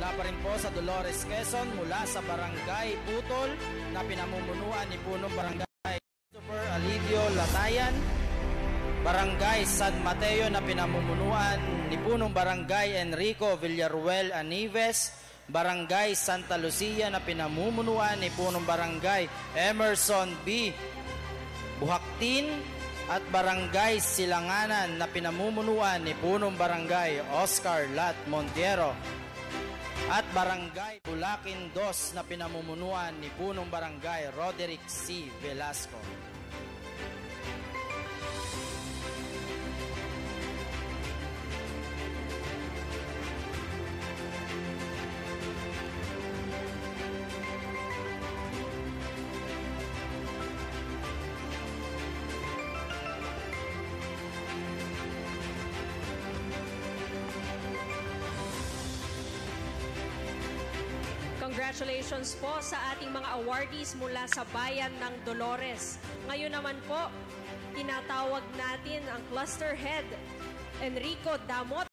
Mula pa rin po sa Dolores, Quezon, mula sa Barangay Putol na pinamumunuan ni Punong Barangay Christopher Alidio Latayan, Barangay San Mateo na pinamumunuan ni Punong Barangay Enrico Villaruel Anives, Barangay Santa Lucia na pinamumunuan ni Punong Barangay Emerson B. Buhaktin, at Barangay Silanganan na pinamumunuan ni Punong Barangay Oscar Lat Montiero, at Barangay Bulakin 2 na pinamumunuan ni Punong Barangay Roderick C. Velasco. Congratulations po sa ating mga awardees mula sa Bayan ng Dolores. Ngayon naman po, tinatawag natin ang Cluster Head Enrico Damot